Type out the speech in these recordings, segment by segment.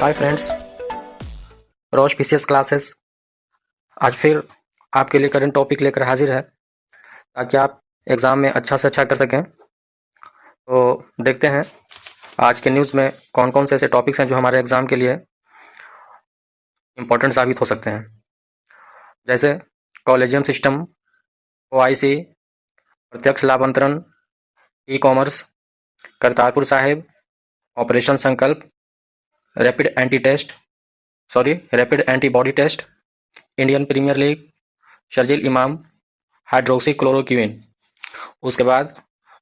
Hi friends, रोज PCS classes आज फिर आपके लिए करंट टॉपिक लेकर हाजिर है ताकि आप एग्ज़ाम में अच्छा से अच्छा कर सकें। तो देखते हैं आज के न्यूज़ में कौन कौन से ऐसे टॉपिक्स हैं जो हमारे एग्ज़ाम के लिए इम्पोर्टेंट साबित हो सकते हैं। जैसे कॉलेजियम सिस्टम, ओआईसी, प्रत्यक्ष लाभ अंतरण, e commerce, Kartarpur Sahib, operation Sankalp, rapid antibody test, Indian premier league, Sharjeel Imam, hydroxy chloroquine. उसके बाद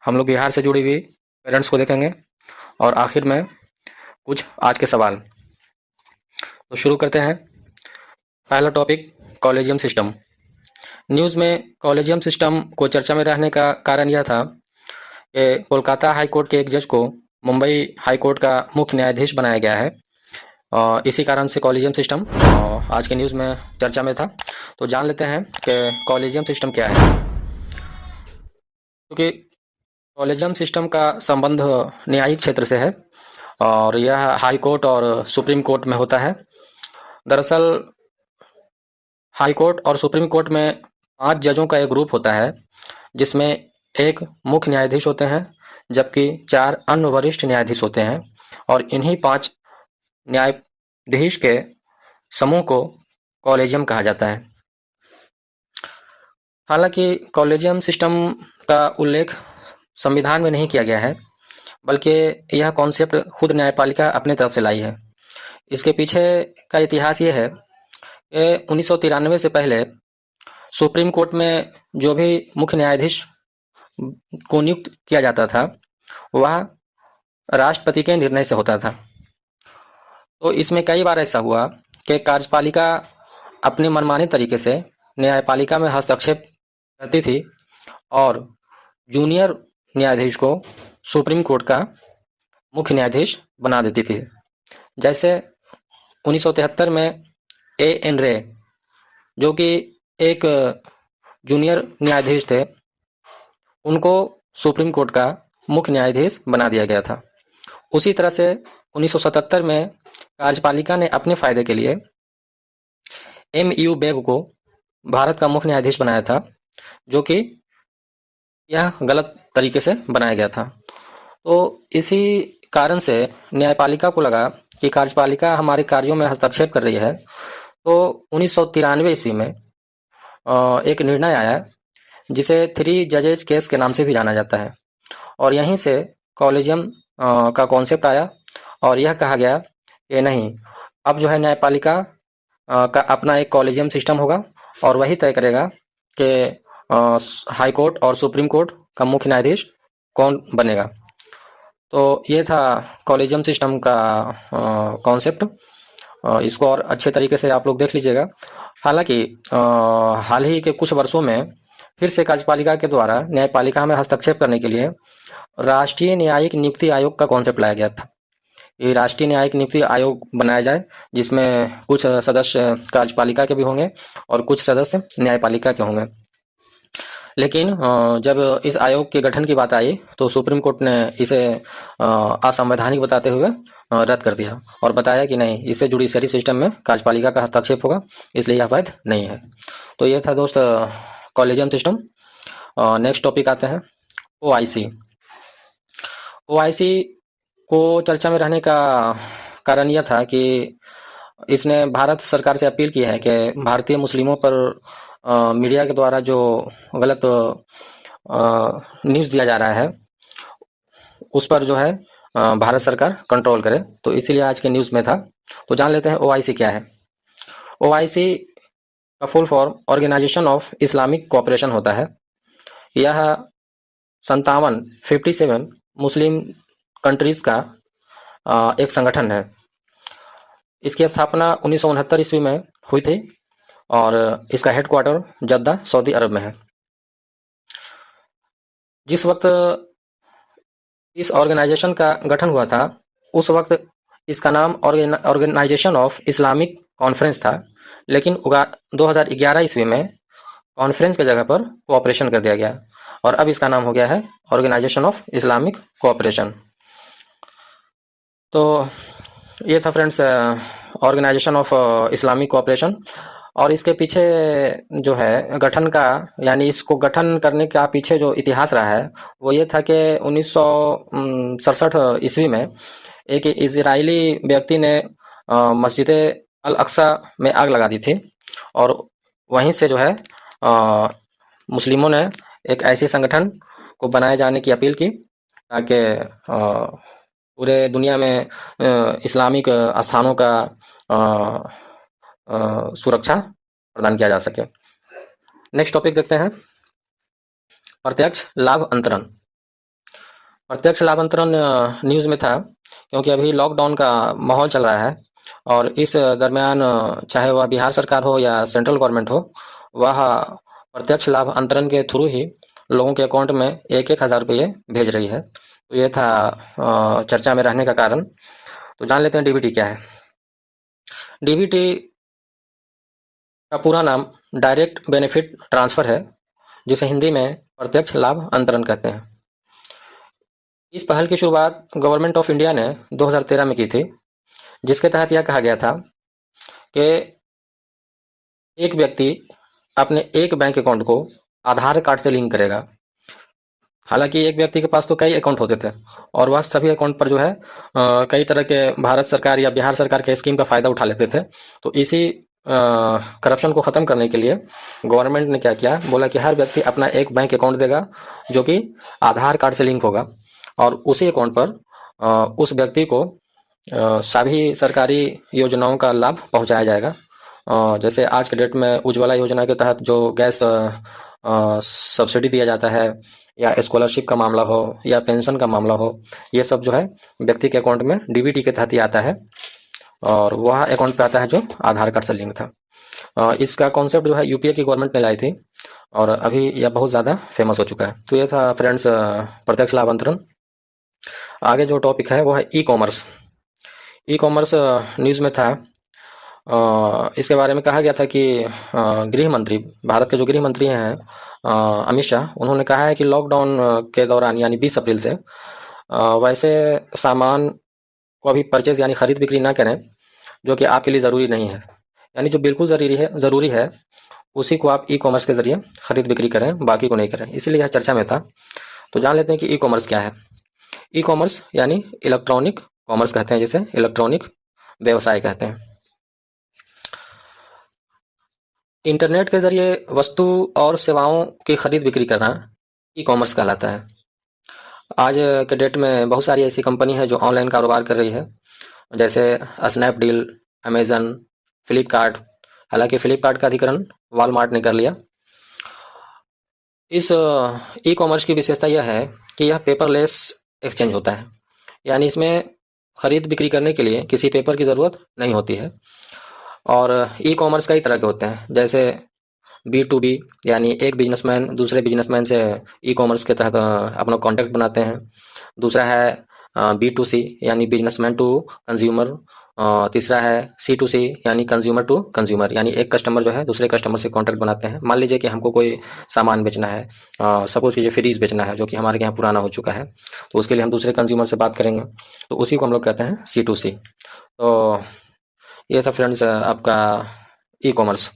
हम लोग बिहार से जुड़ी हुई पेरेंट्स को देखेंगे और आखिर में कुछ आज के सवाल। तो शुरू करते हैं। पहला टॉपिक कॉलेजियम सिस्टम। न्यूज़ में कॉलेजियम सिस्टम को चर्चा में रहने का कारण यह था कि कोलकाता हाई कोर्ट के एक जज को मुंबई हाई कोर्ट का मुख्य न्यायाधीश बनाया गया है और इसी कारण से कॉलेजियम सिस्टम आज के न्यूज़ में चर्चा में था। तो जान लेते हैं कि कॉलेजियम सिस्टम क्या है। क्योंकि कॉलेजियम सिस्टम का संबंध न्यायिक क्षेत्र से है और यह हाई कोर्ट और सुप्रीम कोर्ट में होता है। दरअसल हाई कोर्ट और सुप्रीम कोर्ट में 5 जजों का एक ग्रुप होता है जिसमें एक मुख्य न्यायाधीश होते हैं जबकि 4 अन्य वरिष्ठ न्यायाधीश होते हैं और इन्हीं 5 न्यायाधीश के समूह को कॉलेजियम कहा जाता है। हालांकि कॉलेजियम सिस्टम का उल्लेख संविधान में नहीं किया गया है बल्कि यह कॉन्सेप्ट खुद न्यायपालिका अपने तरफ से लाई है। इसके पीछे का इतिहास ये है कि 1993 से पहले सुप्रीम कोर्ट में जो भी मुख्य न्यायाधीश को नियुक्त किया जाता था वह राष्ट्रपति के निर्णय से होता था। तो इसमें कई बार ऐसा हुआ कि कार्यपालिका अपने मनमाने तरीके से न्यायपालिका में हस्तक्षेप करती थी और जूनियर न्यायाधीश को सुप्रीम कोर्ट का मुख्य न्यायाधीश बना देती थी। जैसे 1973 में एन रे जो कि एक जूनियर न्यायाधीश थे उनको सुप्रीम कोर्ट का मुख्य न्यायाधीश बना दिया गया था। उसी तरह से 1977 में कार्यपालिका ने अपने फायदे के लिए यू बेग को भारत का मुख्य न्यायाधीश बनाया था जो कि यह गलत तरीके से बनाया गया था। तो इसी कारण से न्यायपालिका को लगा कि कार्यपालिका हमारे कार्यों में हस्तक्षेप कर रही है। तो 1993 ईस्वी में एक निर्णय आया जिसे 3 जजेज केस के नाम से भी जाना जाता है और यहीं से कॉलेजियम का कॉन्सेप्ट आया और यह कहा गया कि नहीं, अब जो है न्यायपालिका का अपना एक कॉलेजियम सिस्टम होगा और वही तय करेगा कि हाई कोर्ट और सुप्रीम कोर्ट का मुख्य न्यायाधीश कौन बनेगा। तो ये था कॉलेजियम सिस्टम का कॉन्सेप्ट। इसको और अच्छे तरीके से आप लोग देख लीजिएगा। हालांकि हाल ही के कुछ वर्षों में फिर से कार्यपालिका के द्वारा न्यायपालिका में हस्तक्षेप करने के लिए राष्ट्रीय न्यायिक नियुक्ति आयोग का कॉन्सेप्ट लाया गया था। ये राष्ट्रीय न्यायिक नियुक्ति आयोग बनाया जाए जिसमें कुछ सदस्य कार्यपालिका के भी होंगे और कुछ सदस्य न्यायपालिका के होंगे। लेकिन जब इस आयोग के गठन की बात आई तो सुप्रीम कोर्ट ने इसे असंवैधानिक बताते हुए रद्द कर दिया और बताया कि नहीं, इससे जुडिशरी सिस्टम में कार्यपालिका का हस्तक्षेप होगा, इसलिए यह वैध नहीं है। तो यह था दोस्त कॉलेजियम सिस्टम। नेक्स्ट टॉपिक आते हैं ओआईसी। ओआईसी को चर्चा में रहने का कारण यह था कि इसने भारत सरकार से अपील की है कि भारतीय मुस्लिमों पर मीडिया के द्वारा जो गलत न्यूज़ दिया जा रहा है उस पर जो है भारत सरकार कंट्रोल करे। तो इसीलिए आज के न्यूज़ में था। तो जान लेते हैं ओआईसी क्या है। ओआईसी का full form organisation of Islamic cooperation होता है। यह 57 मुस्लिम कंट्रीज़ का एक संगठन है। इसकी स्थापना 1969 ईस्वी में हुई थी और इसका हेडक्वार्टर जद्दा सऊदी अरब में है। जिस वक्त इस ऑर्गेनाइजेशन का गठन हुआ था उस वक्त इसका नाम ऑर्गेनाइजेशन ऑफ इस्लामिक कॉन्फ्रेंस था, लेकिन 2011 ईस्वी में कॉन्फ्रेंस के जगह पर कोऑपरेशन कर दिया गया और अब इसका नाम हो गया है ऑर्गेनाइजेशन ऑफ इस्लामिक कोऑपरेशन। तो ये था friends organisation of Islamic cooperation. और इसके पीछे जो है गठन का, यानी इसको गठन करने का पीछे जो इतिहास रहा है वो ये था कि 1967 ईस्वी में एक इजरायली व्यक्ति ने मस्जिद अल अक्सा में आग लगा दी थी। और वहीं से जो है मुस्लिमों ने एक ऐसे संगठन को बनाए जाने की अपील की ताकि पूरे दुनिया में इस्लामिक स्थानों का सुरक्षा प्रदान किया जा सके। नेक्स्ट टॉपिक देखते हैं, प्रत्यक्ष लाभ अंतरण। प्रत्यक्ष लाभ अंतरण न्यूज़ में था क्योंकि अभी लॉकडाउन का माहौल चल रहा है और इस दरमियान चाहे वह बिहार सरकार हो या सेंट्रल गवर्नमेंट हो, वह प्रत्यक्ष लाभ अंतरण के थ्रू ही लोगों के अकाउंट में 1,000 रुपये भेज रही है। तो ये था चर्चा में रहने का कारण। तो जान लेते हैं डीबीटी क्या है। डीबीटी का पूरा नाम डायरेक्ट बेनिफिट ट्रांसफ़र है, जिसे हिंदी में प्रत्यक्ष लाभ अंतरण कहते हैं। इस पहल की शुरुआत गवर्नमेंट ऑफ इंडिया ने 2013 में की थी, जिसके तहत यह कहा गया था कि एक व्यक्ति अपने एक बैंक अकाउंट को आधार कार्ड से लिंक करेगा। हालांकि एक व्यक्ति के पास तो कई अकाउंट होते थे और वह सभी अकाउंट पर जो है कई तरह के भारत सरकार या बिहार सरकार के स्कीम का फ़ायदा उठा लेते थे। तो इसी करप्शन को ख़त्म करने के लिए गवर्नमेंट ने क्या किया, बोला कि हर व्यक्ति अपना एक बैंक अकाउंट देगा जो कि आधार कार्ड से लिंक होगा और उसी अकाउंट पर उस व्यक्ति को सभी सरकारी योजनाओं का लाभ पहुंचाया जाएगा। जैसे आज के डेट में उज्ज्वला योजना के तहत जो गैस सब्सिडी दिया जाता है, या स्कॉलरशिप का मामला हो या पेंशन का मामला हो, ये सब जो है व्यक्ति के अकाउंट में डीबीटी के तहत ही आता है और वह अकाउंट पे आता है जो आधार कार्ड से लिंक था। इसका कॉन्सेप्ट जो है यूपीए की गवर्नमेंट ने लाई थी और अभी यह बहुत ज़्यादा फेमस हो चुका है। तो ये था फ्रेंड्स प्रत्यक्ष लाभ अंतरण। आगे जो टॉपिक है वो है e commerce. E commerce news में था, इसके बारे में कहा गया था कि गृह मंत्री, भारत के जो गृह मंत्री हैं अमित शाह, उन्होंने कहा है कि लॉकडाउन के दौरान यानी 20 अप्रैल से वैसे सामान को अभी परचेज यानी खरीद बिक्री ना करें जो कि आपके लिए ज़रूरी नहीं है, यानी जो बिल्कुल ज़रूरी है उसी को आप ई कॉमर्स के ज़रिए खरीद बिक्री करें, बाकी को नहीं करें। इसीलिए यह चर्चा में था। तो जान लेते हैं कि ई कॉमर्स क्या है। ई कॉमर्स यानी इलेक्ट्रॉनिक कॉमर्स कहते हैं, जिसे इलेक्ट्रॉनिक व्यवसाय कहते हैं। इंटरनेट के ज़रिए वस्तु और सेवाओं की खरीद बिक्री करना ई कॉमर्स कहलाता है। आज के डेट में बहुत सारी ऐसी कंपनी है जो ऑनलाइन कारोबार कर रही है, जैसे स्नैपडील, अमेज़न, फ्लिपकार्ट। हालांकि फ्लिपकार्ट का अधिग्रहण वॉलमार्ट ने कर लिया। इस ई कॉमर्स की विशेषता यह है कि यह पेपरलेस एक्सचेंज होता है, यानी इसमें खरीद बिक्री करने के लिए किसी पेपर की ज़रूरत नहीं होती है। और ई कॉमर्स कई तरह के होते हैं, जैसे B2B यानी एक बिजनेसमैन दूसरे बिजनेसमैन से ई कॉमर्स के तहत अपना कॉन्टैक्ट बनाते हैं। दूसरा है B2C यानी बिजनेसमैन टू कंज्यूमर। तीसरा है C2C यानी कंज्यूमर टू कंज्यूमर, यानी एक कस्टमर जो है दूसरे कस्टमर से कॉन्टैक्ट बनाते हैं। मान लीजिए कि हमको कोई सामान बेचना है, सपोज कीजिए फ्रीज बेचना है जो कि हमारे यहाँ पुराना हो चुका है, तो उसके लिए हम दूसरे कंज्यूमर से बात करेंगे, तो उसी को हम लोग कहते हैं C2C। तो ये था फ्रेंड्स आपका ई कॉमर्स।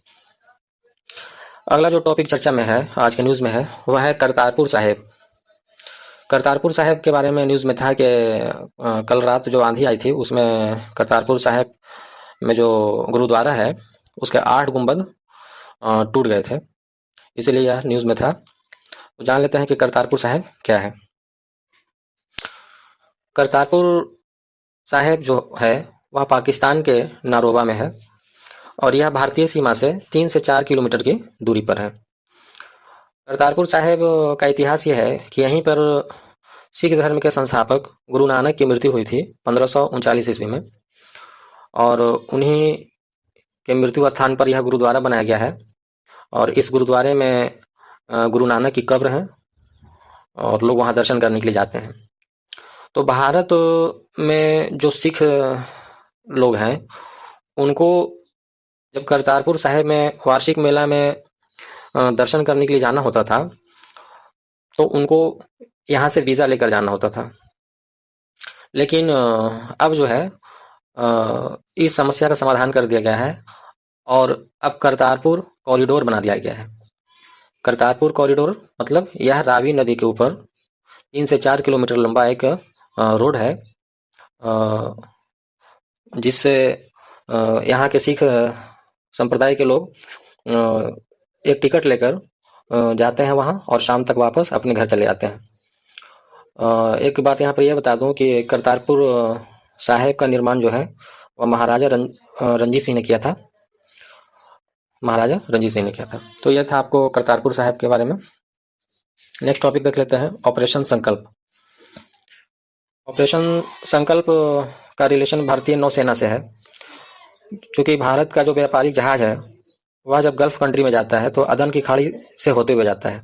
अगला जो टॉपिक चर्चा में है आज के न्यूज़ में है वह है करतारपुर साहिब। करतारपुर साहिब के बारे में न्यूज़ में था कि कल रात जो आंधी आई थी उसमें करतारपुर साहिब में जो गुरुद्वारा है उसके 8 गुंबद टूट गए थे, इसीलिए यह न्यूज़ में था। तो जान लेते हैं कि करतारपुर साहिब क्या है। करतारपुर साहिब जो है वह पाकिस्तान के नारोबा में है और यह भारतीय सीमा से 3 से 4 किलोमीटर की दूरी पर है। करतारपुर साहिब का इतिहास यह है कि यहीं पर सिख धर्म के संस्थापक गुरु नानक की मृत्यु हुई थी 1539 ईस्वी में, और उन्हीं के मृत्यु स्थान पर यह गुरुद्वारा बनाया गया है। और इस गुरुद्वारे में गुरु नानक की कब्र है और लोग वहाँ दर्शन करने के लिए जाते हैं। तो भारत में जो सिख लोग हैं उनको जब करतारपुर साहिब में वार्षिक मेला में दर्शन करने के लिए जाना होता था तो उनको यहाँ से वीज़ा लेकर जाना होता था। लेकिन अब जो है इस समस्या का समाधान कर दिया गया है और अब करतारपुर कॉरिडोर बना दिया गया है। करतारपुर कॉरिडोर मतलब यह रावी नदी के ऊपर 3 से 4 किलोमीटर लंबा एक रोड है, जिससे यहाँ के सिख संप्रदाय के लोग एक टिकट लेकर जाते हैं वहाँ और शाम तक वापस अपने घर चले जाते हैं। एक बात यहाँ पर यह बता दूं कि करतारपुर साहिब का निर्माण जो है वह महाराजा रणजीत सिंह ने किया था। महाराजा रणजीत सिंह ने किया था। तो यह था आपको करतारपुर साहिब के बारे में। नेक्स्ट टॉपिक देख लेते हैं, ऑपरेशन संकल्प। ऑपरेशन संकल्प का रिलेशन भारतीय नौसेना से है। क्योंकि भारत का जो व्यापारिक जहाज है वह जब गल्फ कंट्री में जाता है तो अदन की खाड़ी से होते हुए जाता है।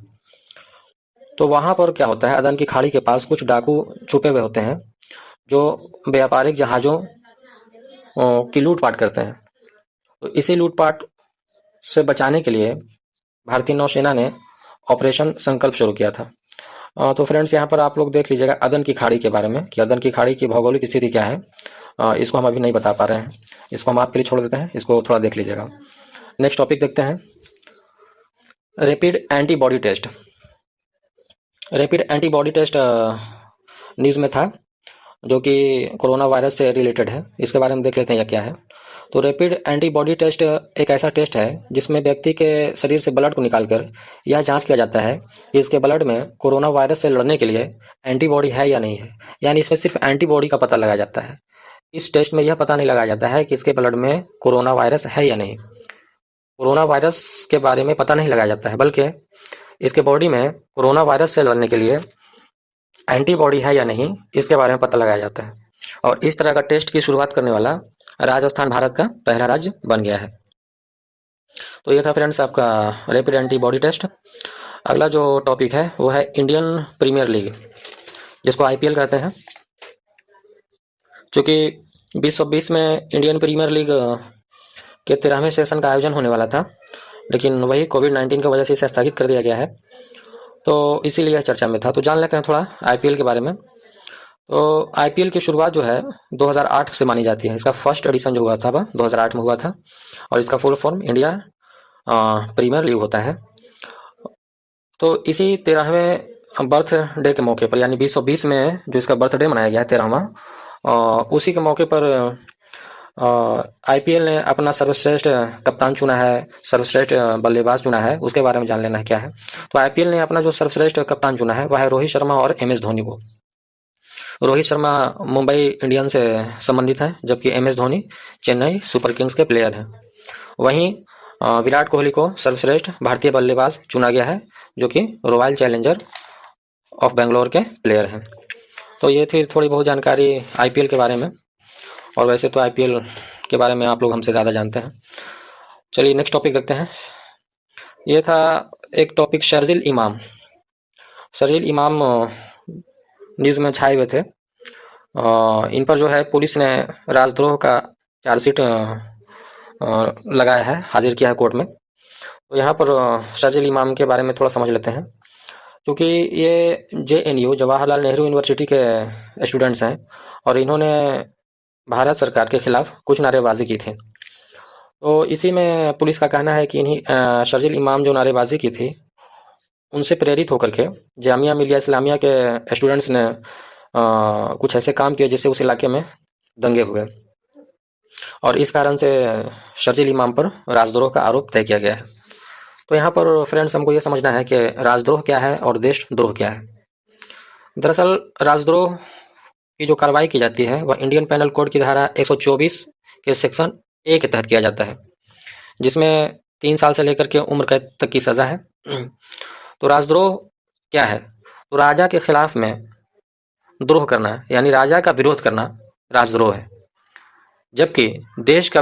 तो वहाँ पर क्या होता है, अदन की खाड़ी के पास कुछ डाकू छुपे हुए होते हैं जो व्यापारिक जहाज़ों की लूटपाट करते हैं। तो इसी लूटपाट से बचाने के लिए भारतीय नौसेना ने ऑपरेशन संकल्प शुरू किया था। तो फ्रेंड्स यहाँ पर आप लोग देख लीजिएगा अदन की खाड़ी के बारे में कि अदन की खाड़ी की भौगोलिक स्थिति क्या है। इसको हम अभी नहीं बता पा रहे हैं, इसको हम आपके लिए छोड़ देते हैं, इसको थोड़ा देख लीजिएगा। नेक्स्ट टॉपिक देखते हैं, rapid antibody test. Rapid antibody test news में था जो कि कोरोना वायरस से रिलेटेड है। इसके बारे में देख लेते हैं यह क्या है। तो रैपिड एंटीबॉडी टेस्ट एक ऐसा टेस्ट है जिसमें व्यक्ति के शरीर से ब्लड को निकालकर यह जांच किया जाता है कि इसके ब्लड में कोरोना वायरस से लड़ने के लिए एंटीबॉडी है या नहीं है। यानी इसमें सिर्फ एंटीबॉडी का पता लगाया जाता है। इस टेस्ट में यह पता नहीं लगाया जाता है कि इसके ब्लड में कोरोना वायरस है या नहीं। कोरोना वायरस के बारे में पता नहीं लगाया जाता है, बल्कि इसके बॉडी में कोरोना वायरस से लड़ने के लिए एंटीबॉडी है या नहीं इसके बारे में पता लगाया जाता है। और इस तरह का टेस्ट की शुरुआत करने वाला राजस्थान भारत का पहला राज्य बन गया है। तो ये था फ्रेंड्स आपका रैपिड एंटीबॉडी टेस्ट। अगला जो टॉपिक है वो है इंडियन प्रीमियर लीग, जिसको आईपीएल कहते हैं। चूँकि 2020 में इंडियन प्रीमियर लीग के 13वें सेशन का आयोजन होने वाला था, लेकिन वही कोविड-19 की वजह से इसे स्थगित कर दिया गया है, तो इसीलिए यह चर्चा में था। तो जान लेते हैं थोड़ा आईपीएल के बारे में। तो आईपीएल की शुरुआत जो है 2008 से मानी जाती है। इसका फर्स्ट एडिशन जो हुआ था वह 2008 में हुआ था और इसका full form India Premier League होता है। तो इसी 13वें बर्थडे के मौके पर, यानी 2020 में जो इसका बर्थडे मनाया गया है 13वां, उसी के मौके पर आईपीएल ने अपना सर्वश्रेष्ठ कप्तान चुना है, सर्वश्रेष्ठ बल्लेबाज चुना है। उसके बारे में जान लेना है क्या है। तो आईपीएल ने अपना जो सर्वश्रेष्ठ कप्तान चुना है वह है रोहित शर्मा और एम एस धोनी को। रोहित शर्मा मुंबई इंडियंस से संबंधित हैं, जबकि M S Dhoni Chennai Super Kings के प्लेयर हैं। वहीं विराट कोहली को सर्वश्रेष्ठ भारतीय बल्लेबाज चुना गया है, जो कि रॉयल चैलेंजर ऑफ बेंगलोर के प्लेयर हैं। तो ये थी थोड़ी बहुत जानकारी आईपीएल के बारे में, और वैसे तो आईपीएल के बारे में आप लोग हमसे ज़्यादा जानते हैं। चलिए नेक्स्ट टॉपिक देखते हैं। ये था एक टॉपिक शर्जील इमाम। शर्जील इमाम न्यूज़ में छाए हुए थे। इन पर जो है पुलिस ने राजद्रोह का चार्जशीट लगाया है, हाजिर किया है कोर्ट में। तो यहाँ पर शर्जील इमाम के बारे में थोड़ा समझ लेते हैं। क्योंकि ये जेएनयू जवाहरलाल नेहरू यूनिवर्सिटी के स्टूडेंट्स हैं और इन्होंने भारत सरकार के खिलाफ कुछ नारेबाजी की थी। तो इसी में पुलिस का कहना है कि इन्हीं शर्जील इमाम जो नारेबाजी की थी उनसे प्रेरित होकर के जामिया मिलिया इस्लामिया के स्टूडेंट्स ने कुछ ऐसे काम किए जिससे उस इलाके में दंगे हुए, और इस कारण से शर्जील इमाम पर राजद्रोह का आरोप तय किया गया है। तो यहाँ पर फ्रेंड्स हमको ये समझना है कि राजद्रोह क्या है और देशद्रोह क्या है। दरअसल राजद्रोह की जो कार्रवाई की जाती है वह इंडियन पेनल कोड की धारा 124 के सेक्शन ए के तहत किया जाता है, जिसमें 3 साल से लेकर के उम्र कैद तक की सज़ा है। तो राजद्रोह क्या है? तो राजा के खिलाफ में द्रोह करना, यानी राजा का विरोध करना राजद्रोह है, जबकि देश का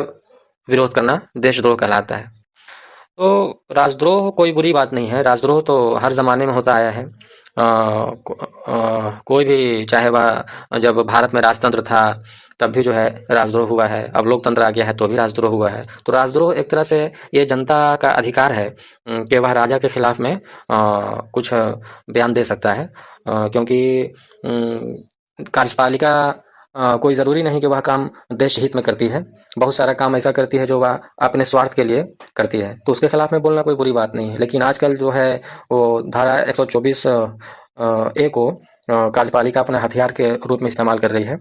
विरोध करना देशद्रोह कहलाता है। तो राजद्रोह कोई बुरी बात नहीं है, राजद्रोह तो हर ज़माने में होता आया है। कोई भी, चाहे वह जब भारत में राजतंत्र था तब भी जो है राजद्रोह हुआ है, अब लोकतंत्र आ गया है तो भी राजद्रोह हुआ है। तो राजद्रोह एक तरह से ये जनता का अधिकार है कि वह राजा के खिलाफ में कुछ बयान दे सकता है, क्योंकि कार्यपालिका कोई ज़रूरी नहीं कि वह काम देश हित में करती है। बहुत सारा काम ऐसा करती है जो वह अपने स्वार्थ के लिए करती है, तो उसके खिलाफ में बोलना कोई बुरी बात नहीं है। लेकिन आजकल जो है वो धारा 124 ए को कार्यपालिका अपने हथियार के रूप में इस्तेमाल कर रही है।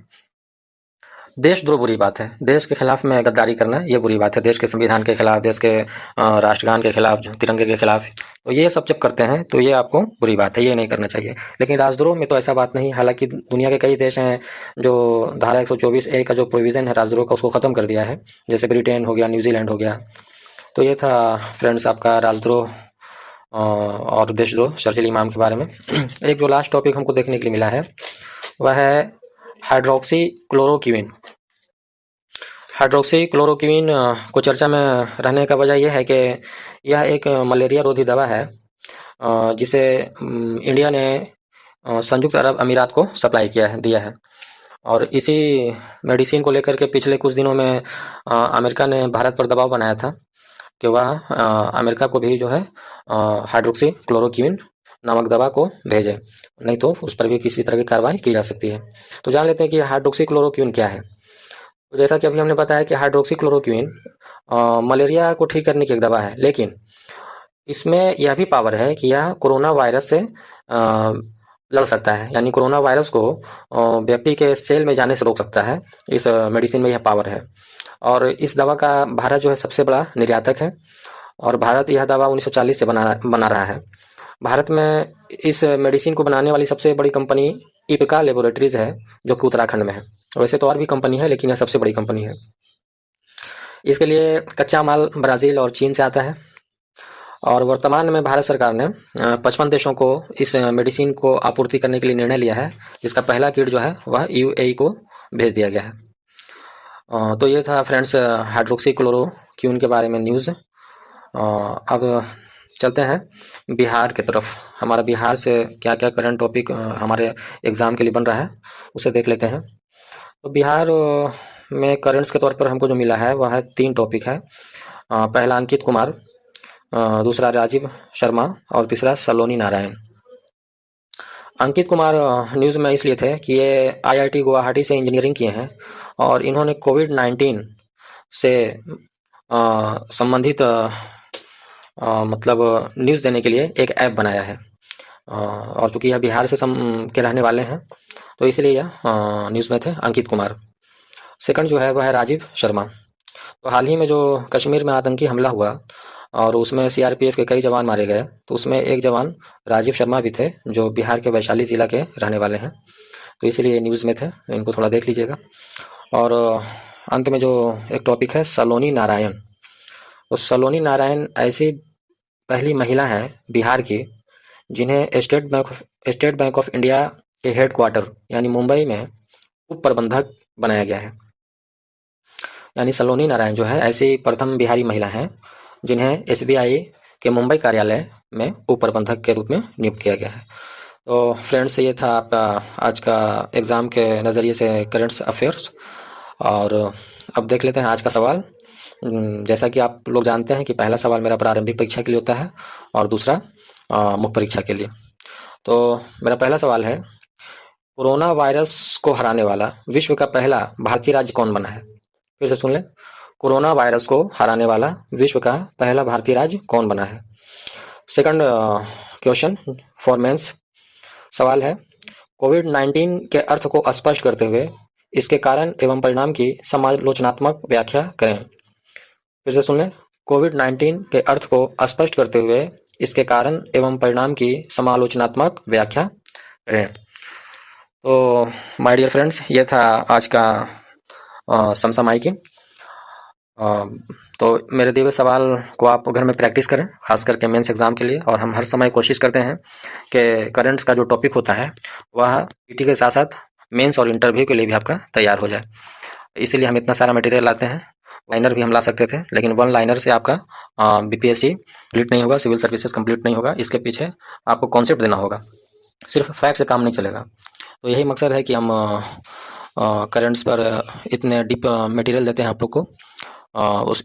देशद्रोह बुरी बात है। देश के खिलाफ में गद्दारी करना ये बुरी बात है। देश के संविधान के खिलाफ, देश के राष्ट्रगान के खिलाफ, तिरंगे के खिलाफ, तो ये सब जब करते हैं तो ये आपको बुरी बात है, ये नहीं करना चाहिए। लेकिन राजद्रोह में तो ऐसा बात नहीं। हालांकि दुनिया के कई देश हैं जो धारा 124 ए का जो प्रोविज़न है राजद्रोह का, उसको ख़त्म कर दिया है, जैसे ब्रिटेन हो गया, न्यूजीलैंड हो गया। तो ये था फ्रेंड्स आपका राजद्रोह और देशद्रोह चर्चिल इमाम के बारे में। एक जो लास्ट टॉपिक हमको देखने के लिए मिला है वह है हाइड्रोक्सी क्लोरोक्विन। हाइड्रोक्सी क्लोरोक्विन को चर्चा में रहने का वजह यह है कि यह एक मलेरिया रोधी दवा है जिसे इंडिया ने संयुक्त अरब अमीरात को सप्लाई दिया है। और इसी मेडिसिन को लेकर के पिछले कुछ दिनों में अमेरिका ने भारत पर दबाव बनाया था कि वह अमेरिका को भी जो है हाइड्रोक्सी क्लोरोक्विन नामक दवा को भेजे, नहीं तो उस पर भी किसी तरह की कार्रवाई की जा सकती है। तो जान लेते हैं कि हाइड्रोक्सी क्लोरोक्विन क्या है। तो जैसा कि अभी हमने बताया कि हाइड्रोक्सी क्लोरोक्विन मलेरिया को ठीक करने की एक दवा है, लेकिन इसमें यह भी पावर है कि यह कोरोना वायरस से लड़ सकता है, यानी कोरोना वायरस को व्यक्ति के सेल में जाने से रोक सकता है। इस मेडिसिन में यह पावर है। और इस दवा का भारत जो है सबसे बड़ा निर्यातक है, और भारत यह दवा 1940 से बना रहा है। भारत में इस मेडिसिन को बनाने वाली सबसे बड़ी कंपनी इपिका लेबोरेटरीज है, जो कि उत्तराखंड में है। वैसे तो और भी कंपनी है, लेकिन यह सबसे बड़ी कंपनी है। इसके लिए कच्चा माल ब्राज़ील और चीन से आता है, और वर्तमान में भारत सरकार ने 55 देशों को इस मेडिसिन को आपूर्ति करने के लिए निर्णय लिया है, जिसका पहला किट जो है वह यूएई को भेज दिया गया है। तो ये था फ्रेंड्स हाइड्रोक्सी क्लोरोक्विन के बारे में न्यूज़। अब चलते हैं बिहार की तरफ। हमारा बिहार से क्या क्या करंट टॉपिक हमारे एग्ज़ाम के लिए बन रहा है उसे देख लेते हैं। तो बिहार में करंट्स के तौर पर हमको जो मिला है वह है 3 टॉपिक है। पहला अंकित कुमार, दूसरा राजीव शर्मा और तीसरा सलोनी नारायण। अंकित कुमार न्यूज़ में इसलिए थे कि ये आईआईटी गुवाहाटी से इंजीनियरिंग किए हैं, और इन्होंने कोविड-19 से संबंधित मतलब न्यूज़ देने के लिए एक ऐप बनाया है। और चूँकि यह बिहार से के रहने वाले हैं, तो इसलिए यह न्यूज़ में थे अंकित कुमार। सेकंड जो है वह है राजीव शर्मा। तो हाल ही में जो कश्मीर में आतंकी हमला हुआ और उसमें सीआरपीएफ के कई जवान मारे गए, तो उसमें एक जवान राजीव शर्मा भी थे, जो बिहार के वैशाली ज़िला के रहने वाले हैं। तो इसलिए न्यूज़ में थे, इनको थोड़ा देख लीजिएगा। और अंत में जो एक टॉपिक है सलोनी नारायण। तो सलोनी नारायण ऐसी पहली महिला हैं बिहार की जिन्हें स्टेट बैंक ऑफ इंडिया के हेडक्वार्टर यानी मुंबई में उप प्रबंधक बनाया गया है। यानी सलोनी नारायण जो है ऐसी प्रथम बिहारी महिला हैं जिन्हें एसबीआई के मुंबई कार्यालय में उप प्रबंधक के रूप में नियुक्त किया गया है। तो फ्रेंड्स ये था आपका आज का एग्ज़ाम के नज़रिए से करंट्स अफेयर्स। और अब देख लेते हैं आज का सवाल। जैसा कि आप लोग जानते हैं कि पहला सवाल मेरा प्रारंभिक परीक्षा के लिए होता है और दूसरा मुख्य परीक्षा के लिए। तो मेरा पहला सवाल है, कोरोना वायरस को हराने वाला विश्व का पहला भारतीय राज्य कौन बना है? फिर से सुन लें, कोरोना वायरस को हराने वाला विश्व का पहला भारतीय राज्य कौन बना है? सेकंड क्वेश्चन फॉर मेंस सवाल है, कोविड-19 के अर्थ को स्पष्ट करते हुए इसके कारण एवं परिणाम की समालोचनात्मक व्याख्या करें। फिर से सुन लें, कोविड-19 के अर्थ को स्पष्ट करते हुए इसके कारण एवं परिणाम की समालोचनात्मक व्याख्या करें। तो माय डियर फ्रेंड्स, ये था आज का समसामयिकी। तो मेरे दिए हुए सवाल को आप घर में प्रैक्टिस करें, खास करके मेंस एग्ज़ाम के लिए। और हम हर समय कोशिश करते हैं कि करंट्स का जो टॉपिक होता है वह पीटी के साथ साथ मेंस और इंटरव्यू के लिए भी आपका तैयार हो जाए। इसीलिए हम इतना सारा मटेरियल लाते हैं। लाइनर भी हम ला सकते थे, लेकिन वन लाइनर से आपका बीपीएससी कंप्लीट नहीं होगा, सिविल सर्विसेज कंप्लीट नहीं होगा। इसके पीछे आपको कॉन्सेप्ट देना होगा, सिर्फ फैक्ट से काम नहीं चलेगा। तो यही मकसद है कि हम करंट्स पर इतने डीप मटेरियल देते हैं आप लोग को।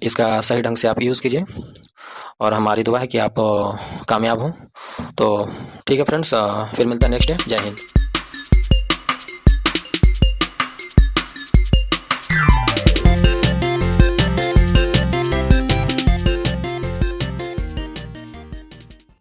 इसका सही ढंग से आप यूज़ कीजिए, और हमारी दुआ है कि आप कामयाब हों। तो ठीक है फ्रेंड्स, फिर मिलते हैं नेक्स्ट डे। जय हिंद।